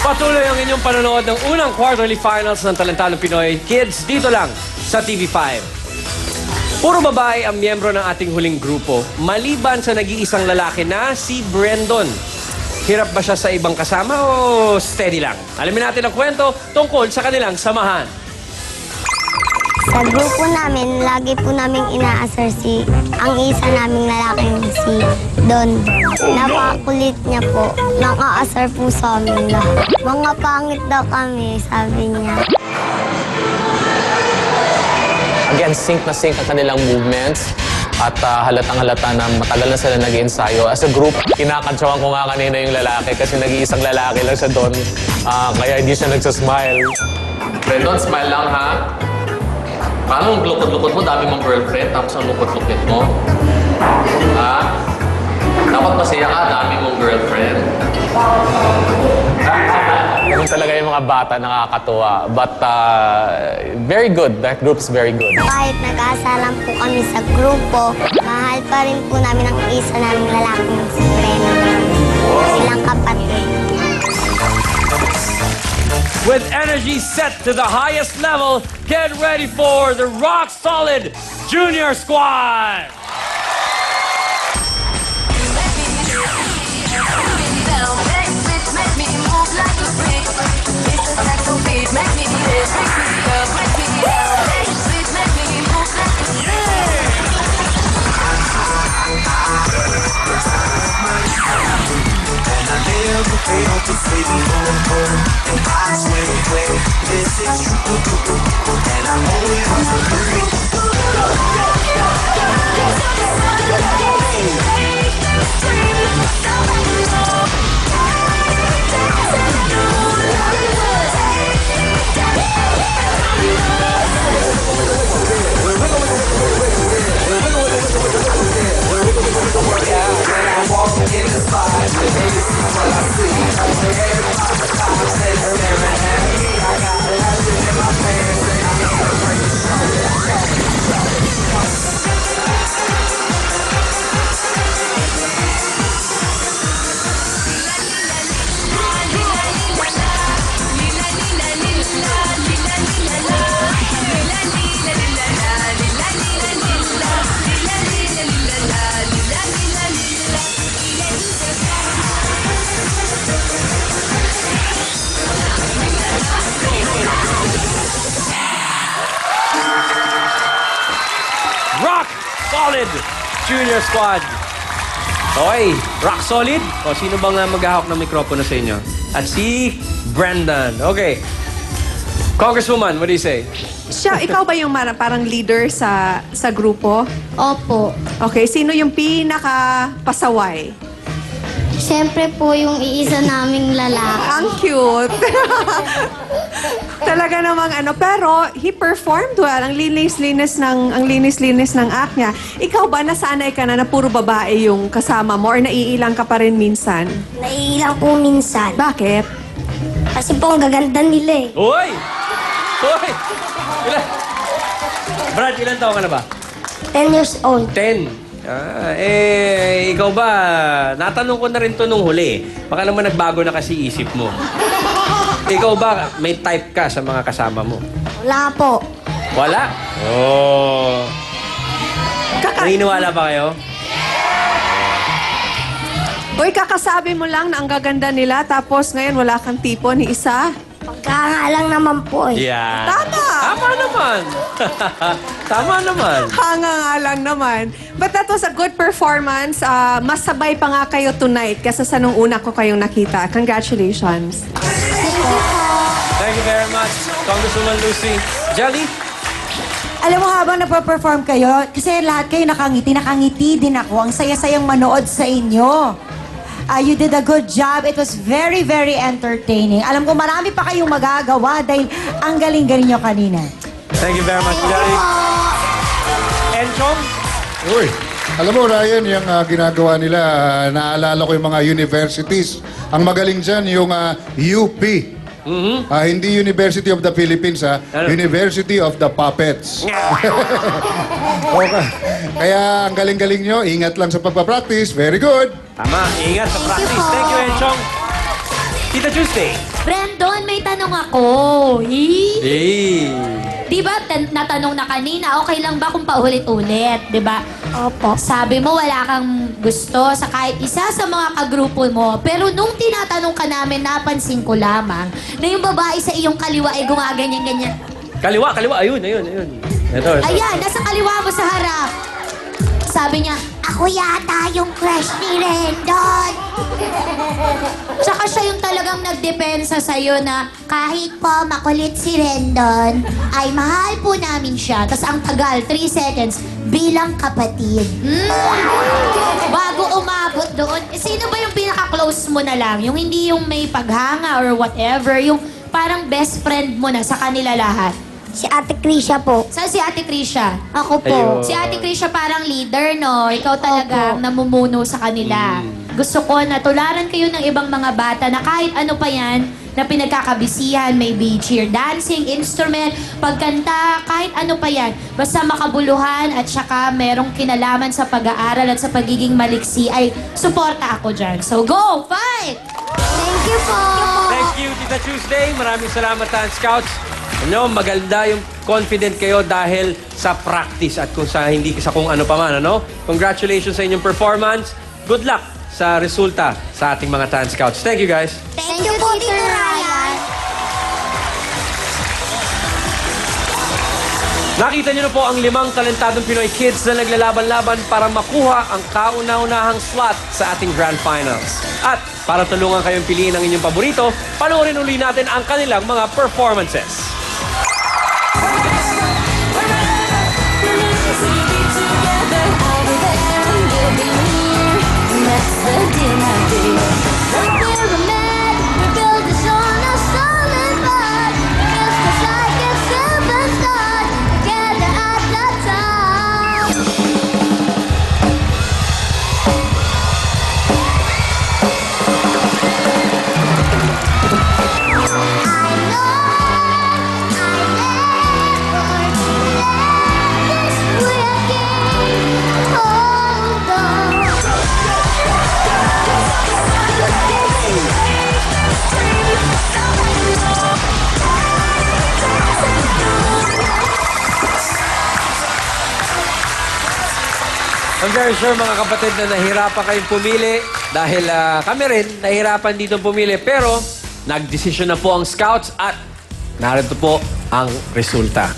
Patuloy ang inyong panonood ng unang quarterly finals ng Talentadong Pinoy Kids dito lang sa TV5. Puro babae ang miyembro ng ating huling grupo, maliban sa nag-iisang lalaki na si Brendon. Hirap ba siya sa ibang kasama o steady lang? Alamin natin ang kwento tungkol sa kanilang samahan. Sa grupo namin, lagi po namin inaasar ang isa naming lalaking si Don. Napakakulit niya po. Nakaasar po sa amin lahat. Mga pangit daw kami, sabi niya. Again, sync na sync ang kanilang movements. At halatang-halata na matagal na sila nag-iensayo. As a group, kinakantsawan ko nga kanina yung lalaki kasi nag-iisang lalaki lang siya doon. Kaya hindi siya nagsasmile. Brendon, smile lang ha. Paano ang lukot-lukot mo? Dami mong girlfriend, tapos ang lukot-lukot mo. Ha? Dapat masaya ka, dami mong girlfriend. Ganun talaga yung mga bata, nakakatuwa. But very good. That group's very good. Kahit nag-aasaran po kami sa grupo, mahal pa rin po namin ang isa naming lalaking si Brenda. Silang kapatid. With energy set to the highest level, get ready for the Rock Solid Junior Squad! Rock Solid Junior Squad. Okay, Rock Solid. O, sino bang maghahawak ng mikropono sa inyo? At si Brandon. Okay. Congresswoman, what do you say? Siya, ikaw ba yung parang leader sa grupo? Opo. Okay, sino yung pinaka-pasaway? Siyempre po yung iisa naming lalaki. Ang cute. Talaga namang pero he performed well. Ang linis-linis ng act niya. Ikaw ba nasanay ka na puro babae yung kasama mo or naiilang ka pa rin minsan? Naiilang po minsan. Bakit? Kasi po ang gaganda nila eh. Uy! Uy! Brad, ilan taon ka na ba? 10 years old. 10. Ikaw ba? Natanong ko na rin to nung huli. Baka naman nagbago na kasi isip mo. Ikaw ba, may type ka sa mga kasama mo? Wala po. Wala? Oh. Naniniwala ba kayo? Uy, kakasabi mo lang na ang gaganda nila tapos ngayon wala kang tipo ni isa. Pagkaangalang naman po eh. Yeah. Tama! Tama naman. Tama naman. Hanga nga lang naman. But that was a good performance. Masabay pa nga kayo tonight kasi sa nung una ko kayong nakita. Congratulations. Thank you very much, Congresswoman Lucy. Jelly? Alam mo, habang nagpa-perform kayo, kasi lahat kayo nakangiti din ako. Ang saya-sayang manood sa inyo. You did a good job. It was very, very entertaining. Alam ko, marami pa kayong magagawa dahil ang galing-galing nyo kanina. Thank you very much, Jelly. Enchong? Uy, alam mo, Ryan, yung ginagawa nila, naalala ko yung mga universities. Ang magaling dyan, yung UP. Hindi University of the Philippines, Ano? University of the Puppets. Okay. Kaya ang galing-galing nyo, ingat lang sa pagpapractice. Very good. Tama, ingat sa practice. Thank you, Enchong. Tita Tuesday. Brandon, may tanong ako. Di ba natanong na kanina, okay lang ba kung paulit-ulit? Di ba? Opo. Sabi mo wala kang gusto sa kahit isa sa mga kagrupo mo. Pero nung tinatanong ka namin, napansin ko lamang na yung babae sa iyong kaliwa ay gumaganyan-ganyan. Kaliwa. Ayun. Ito. Ayan, nasa kaliwa mo sa harap. Sabi niya, ako yata yung crush ni Rendon. Tsaka siya yung talagang nagdepensa sa'yo na kahit po makulit si Rendon, ay mahal po namin siya. Tapos ang tagal, 3 seconds, bilang kapatid. Bago umabot doon, sino ba yung pinaka-close mo na lang? Yung hindi yung may paghanga or whatever, yung parang best friend mo na sa kanila lahat. Si Ate Krisha po. Saan si Ate Krisha? Ako po. Ayun. Si Ate Krisha parang leader, no? Ikaw talagang namumuno sa kanila. Gusto ko na tularan kayo ng ibang mga bata na kahit ano pa yan na pinagkakabisihan, maybe cheer dancing, instrument, pagkanta, kahit ano pa yan. Basta makabuluhan at saka merong kinalaman sa pag-aaral at sa pagiging maliksi ay suporta ako dyan. So go, fight! Thank you po. Thank you, Tita Tuesday. Maraming salamat, Tan Scouts. Ano, maganda yung confident kayo dahil sa practice at kung sa hindi sa kung ano pa man, ano? Congratulations sa inyong performance. Good luck sa resulta sa ating mga Tan Scouts. Thank you, guys. Thank you po, Tito Ryan. Nakita niyo na po ang 5 talentadong Pinoy kids na naglalaban-laban para makuha ang kauna-unahang slot sa ating Grand Finals. At para tulungan kayong piliin ang inyong paborito, panoorin uli natin ang kanilang mga performances. I'm very sure mga kapatid na nahirapan kayong pumili dahil kami rin nahirapan dito pumili. Pero nagdesisyon na po ang Scouts at narito po ang resulta.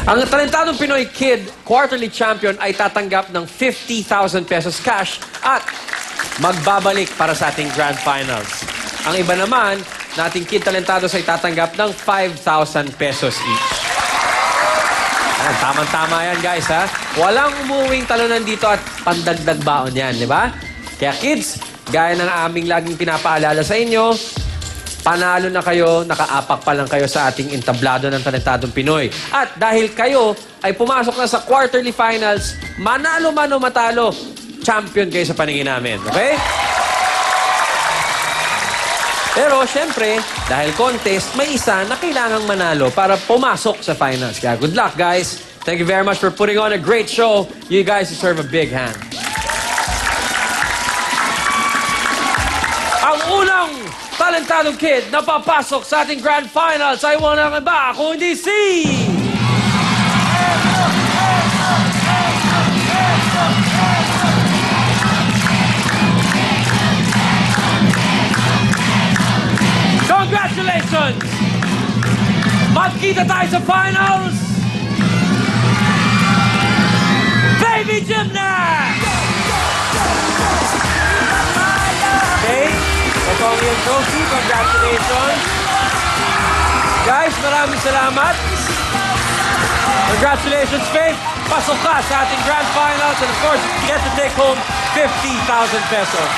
Ang talentadong Pinoy Kid quarterly champion ay tatanggap ng 50,000 pesos cash at magbabalik para sa ating Grand Finals. Ang iba naman, nating Kid Talentados ay tatanggap ng 5,000 pesos each. Ayan, tamang-tama yan, guys, ha? Walang umuwing talunan dito at pandagdag baon yan, di ba? Kaya kids, gaya ng aming laging pinapaalala sa inyo, panalo na kayo, nakaapak pa lang kayo sa ating entablado ng Talentadong Pinoy. At dahil kayo ay pumasok na sa quarterly finals, manalo man o matalo, champion kayo sa paningin namin, okay? Pero, syempre, dahil contest, may isa na kailangang manalo para pumasok sa finals. Kaya good luck, guys. Thank you very much for putting on a great show. You guys deserve a big hand. Ang unang talentadong kid na papasok sa ating Grand Finals ay walang iba kundi si... Congratulations! Magkita tayo sa finals! Baby Gymnast! Okay, ito ang iyong trophy. Congratulations! Guys, maraming salamat. Congratulations, Faith. Pasok ka sa ating Grand Finals and of course, you get to take home 50,000 pesos.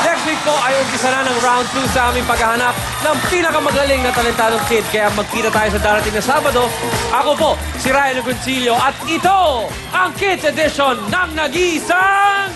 Next week po ay umpisa na ng round 2 sa aming paghahanap ng pinakamagaling na talentadong kid. Kaya magkita tayo sa darating na Sabado. Ako po, si Ryan Agoncillo at ito ang Kids Edition ng Nag-iisang...